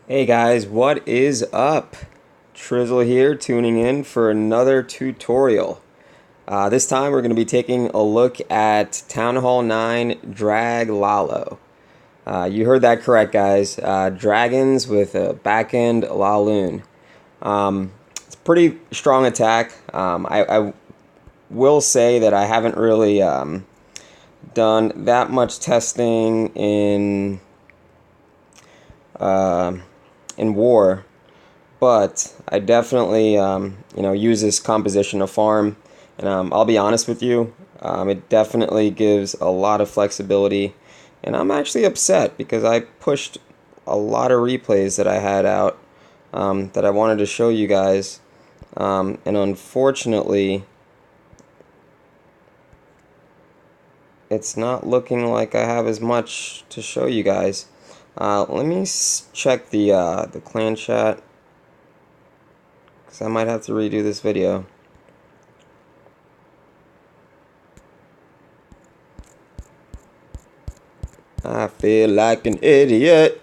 Hey guys, what is up? Trizzle here, tuning in for another tutorial. This time we're going to be taking a look at Town Hall 9 DragLalo. You heard that correct, guys. Dragons with a back-end laloon. It's a pretty strong attack. I will say that I haven't really done that much testing in war, but I definitely use this composition to farm, and I'll be honest with you, it definitely gives a lot of flexibility, and I'm actually upset because I pushed a lot of replays that I had out that I wanted to show you guys, and unfortunately it's not looking like I have as much to show you guys. Let me check the clan chat, because I might have to redo this video. I feel like an idiot.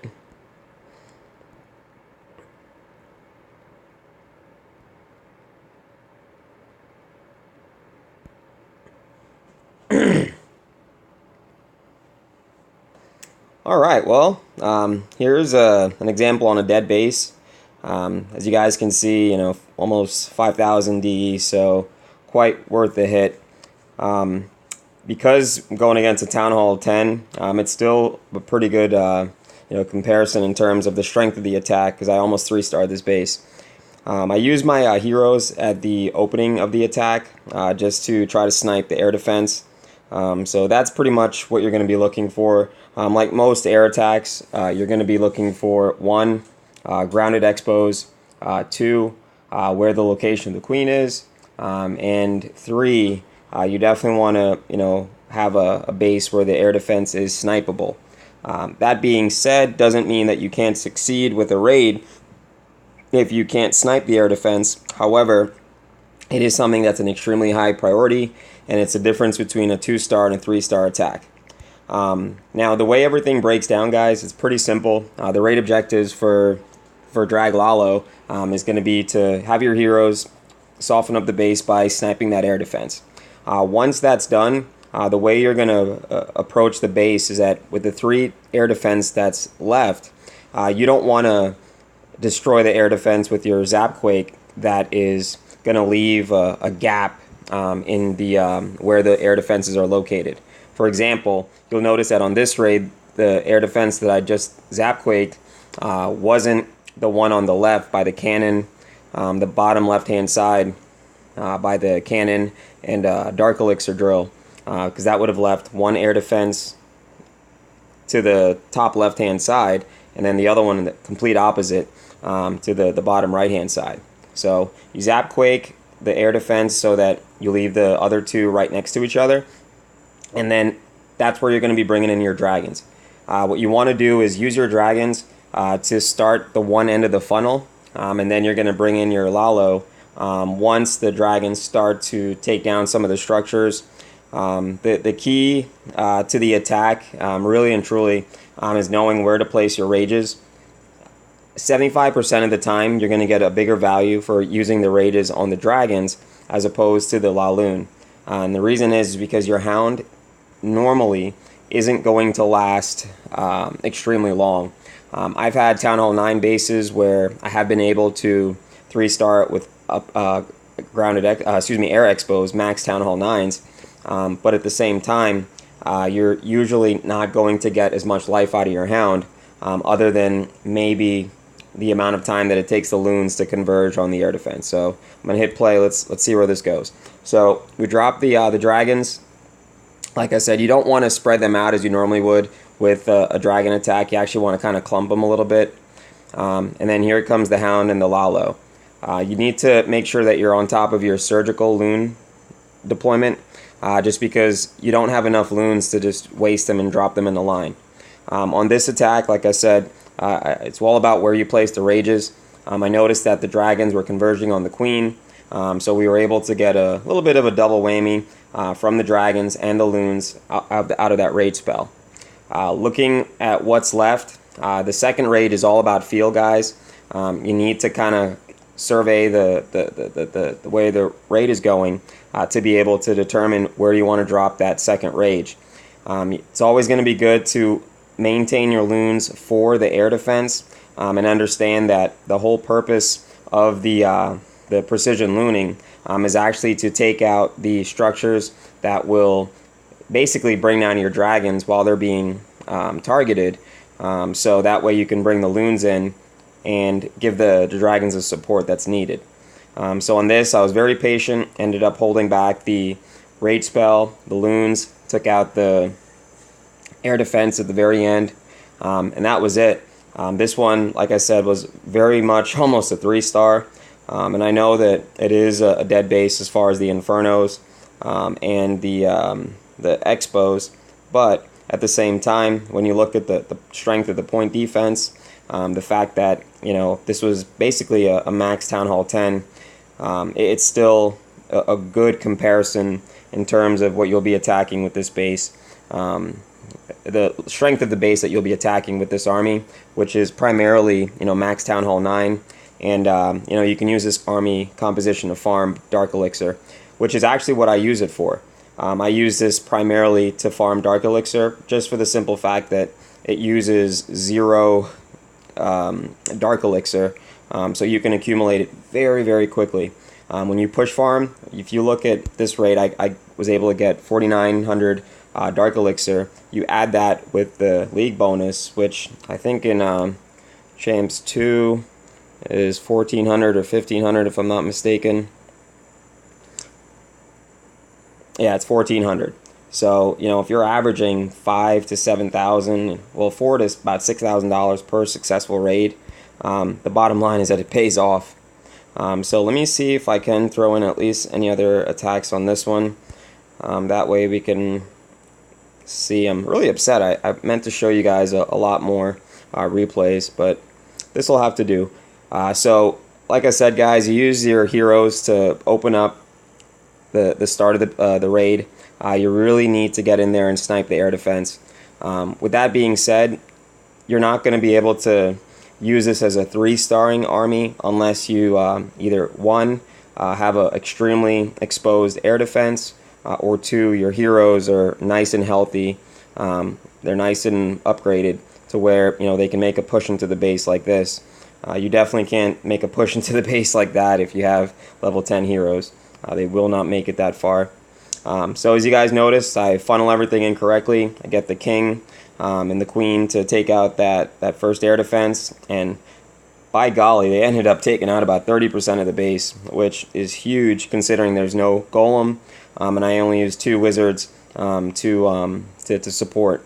Alright, well, here's an example on a dead base. As you guys can see, almost 5,000 DE, so quite worth the hit. Because going against a Town Hall 10, it's still a pretty good comparison in terms of the strength of the attack, because I almost 3-starred this base. I use my heroes at the opening of the attack just to try to snipe the air defense. So that's pretty much what you're going to be looking for. Like most air attacks, you're going to be looking for 1, grounded expos, 2, where the location of the queen is, and 3, you definitely want to have a base where the air defense is snipeable. That being said, doesn't mean that you can't succeed with a raid if you can't snipe the air defense. However, it is something that's an extremely high priority, and it's a difference between a 2-star and a 3-star attack. Now, the way everything breaks down, guys, it's pretty simple. The raid objectives for DragLalo is going to be to have your heroes soften up the base by sniping that air defense. Once that's done, the way you're going to approach the base is that with the 3 air defense that's left, you don't want to destroy the air defense with your ZapQuake that is going to leave a gap in the where the air defenses are located. For example, you'll notice that on this raid, the air defense that I just ZapQuaked wasn't the one on the left by the cannon, the bottom left-hand side by the cannon and dark elixir drill, because that would have left 1 air defense to the top left-hand side, and then the other one in the complete opposite to the bottom right-hand side. So you ZapQuake the air defense so that you leave the other 2 right next to each other, and then that's where you're going to be bringing in your dragons. What you want to do is use your dragons to start the one end of the funnel, and then you're going to bring in your Lalo once the dragons start to take down some of the structures. The key to the attack, really and truly, is knowing where to place your rages. 75% of the time, you're going to get a bigger value for using the rages on the dragons as opposed to the laloon. And the reason is because your hound normally isn't going to last extremely long. I've had Town Hall 9 bases where I have been able to 3-star it with grounded air expos, max Town Hall 9s, but at the same time, you're usually not going to get as much life out of your hound, other than maybe the amount of time that it takes the loons to converge on the air defense. So I'm gonna hit play. Let's see where this goes. So we drop the dragons. Like I said, you don't want to spread them out as you normally would with a dragon attack. You actually want to kind of clump them a little bit. And then here comes the hound and the Lalo. You need to make sure that you're on top of your surgical loon deployment, just because you don't have enough loons to just waste them and drop them in the line. On this attack, like I said, it's all about where you place the rages. I noticed that the dragons were converging on the queen, so we were able to get a little bit of a double whammy from the dragons and the loons out of that rage spell. Looking at what's left, The second raid is all about feel, guys. You need to kind of survey the way the raid is going to be able to determine where you want to drop that second rage. It's always going to be good to maintain your loons for the air defense, and understand that the whole purpose of the precision looning is actually to take out the structures that will basically bring down your dragons while they're being targeted, so that way you can bring the loons in and give the dragons the support that's needed. So on this, I was very patient, ended up holding back the raid spell, the loons, took out the air defense at the very end, and that was it. This one, like I said, was very much almost a 3-star, and I know that it is a dead base as far as the Infernos and the Expos, but at the same time, when you look at the strength of the point defense, the fact that, you know, this was basically a max Town Hall 10, it's still a good comparison in terms of what you'll be attacking with this base. The strength of the base that you'll be attacking with this army, which is primarily, you know, max Town Hall 9, and you know, you can use this army composition to farm Dark Elixir, which is actually what I use it for. I use this primarily to farm Dark Elixir, just for the simple fact that it uses 0 Dark Elixir, so you can accumulate it very, very quickly. When you push farm, if you look at this raid, I was able to get 4,900 Dark Elixir. You add that with the League bonus, which I think in Champs 2 is 1,400 or 1,500 if I'm not mistaken. Yeah, it's 1,400. So, you know, if you're averaging 5,000 to 7,000, well, 4 is about $6,000 per successful raid. The bottom line is that it pays off. So let me see if I can throw in at least any other attacks on this one. That way we can see. I'm really upset. I meant to show you guys a lot more replays, but this will have to do. So, like I said, guys, you use your heroes to open up the start of the raid. You really need to get in there and snipe the air defense. With that being said, you're not going to be able to use this as a 3-starring army unless you either 1, have an extremely exposed air defense, or 2, your heroes are nice and healthy. They're nice and upgraded to where, you know, they can make a push into the base like this. You definitely can't make a push into the base like that if you have level 10 heroes. They will not make it that far. So as you guys noticed, I funnel everything in correctly. I get the king and the queen to take out that first air defense, and by golly, they ended up taking out about 30% of the base, which is huge considering there's no golem, and I only use 2 wizards to support.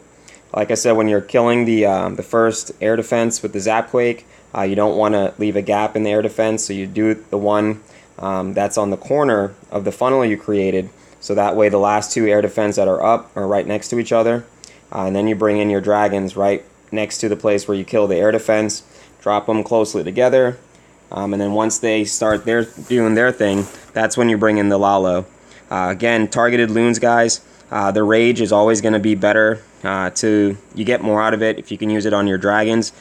Like I said, when you're killing the first air defense with the ZapQuake, you don't want to leave a gap in the air defense, so you do the one that's on the corner of the funnel you created, so that way the last 2 air defense that are up are right next to each other, and then you bring in your dragons right next to the place where you kill the air defense, drop them closely together, and then once they start doing their thing, that's when you bring in the Lalo. Again, targeted loons, guys, the rage is always going to be better. You get more out of it if you can use it on your dragons.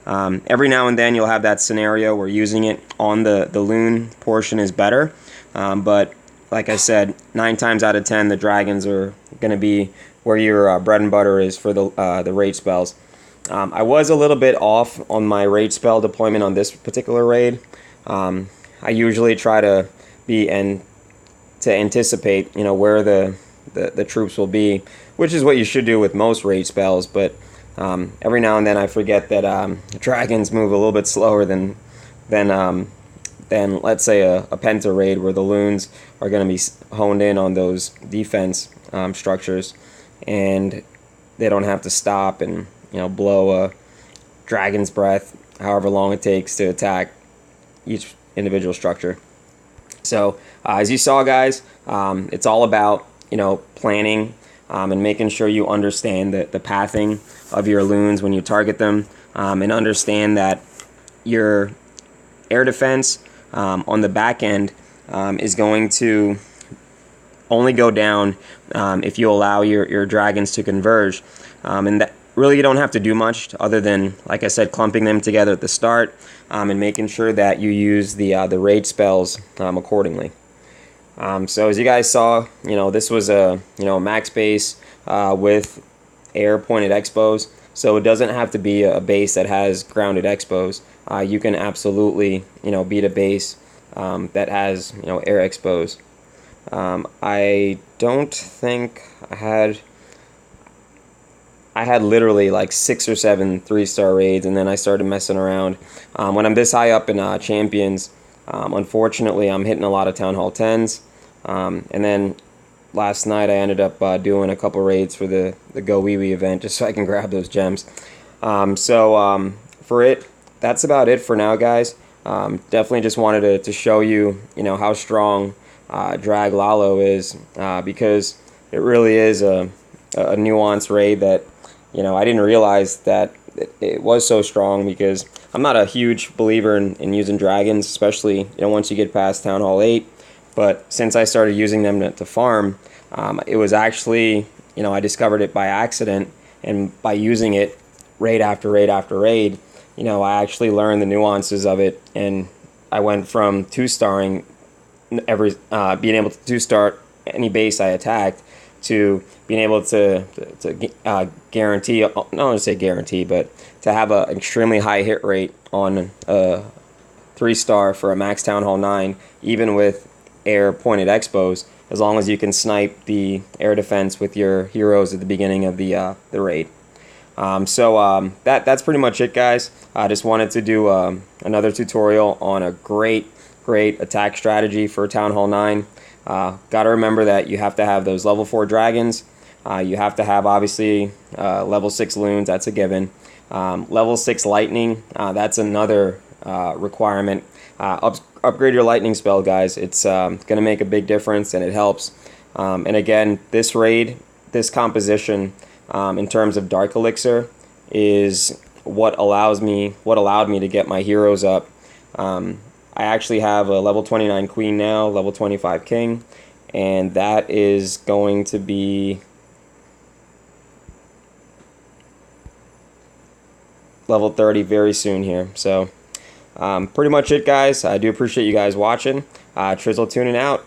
Every now and then you'll have that scenario where using it on the loon portion is better, but like I said, 9 times out of 10 the dragons are going to be where your bread and butter is for the rage spells. I was a little bit off on my rage spell deployment on this particular raid. I usually try to anticipate, you know, where the troops will be, which is what you should do with most rage spells, but every now and then I forget that dragons move a little bit slower than let's say a penta raid, where the loons are going to be honed in on those defense structures, and they don't have to stop and, you know, blow a dragon's breath however long it takes to attack each individual structure. So as you saw, guys, it's all about, you know, planning and making sure you understand the pathing of your loons when you target them, and understand that your air defense on the back end is going to only go down if you allow your dragons to converge, and really you don't have to do much other than, like I said, clumping them together at the start, and making sure that you use the rage spells accordingly. So as you guys saw, this was a max base with air pointed expos. So it doesn't have to be a base that has grounded expos. You can absolutely beat a base that has air expos. I don't think I had literally like 6 or 7 3-star raids, and then I started messing around. When I'm this high up in champions, unfortunately I'm hitting a lot of Town Hall 10s, and then last night I ended up doing a couple raids for the Go Wee Wee event just so I can grab those gems. For it, that's about it for now, guys. Definitely just wanted to show you how strong DragLalo is, because it really is a nuanced raid that I didn't realize that it was so strong, because I'm not a huge believer in using dragons, especially once you get past Town Hall 8. But since I started using them to farm, it was actually I discovered it by accident, and by using it raid after raid after raid, I actually learned the nuances of it, and I went from 2-starring every being able to 2-star any base I attacked, to being able to guarantee, not want to say guarantee, but to have an extremely high hit rate on a 3-star for a max Town Hall 9, even with air pointed expos, as long as you can snipe the air defense with your heroes at the beginning of the raid. That's pretty much it, guys. I just wanted to do another tutorial on a great attack strategy for Town Hall 9. Gotta remember that you have to have those level 4 dragons. You have to have, obviously, level 6 loons. That's a given. Level 6 lightning. That's another requirement. Upgrade your lightning spell, guys. It's gonna make a big difference, and it helps. And again, this raid, this composition, in terms of Dark Elixir, is what allowed me to get my heroes up. I actually have a level 29 Queen now, level 25 King, and that is going to be level 30 very soon here. So pretty much it, guys. I do appreciate you guys watching. Trizzle tuning out.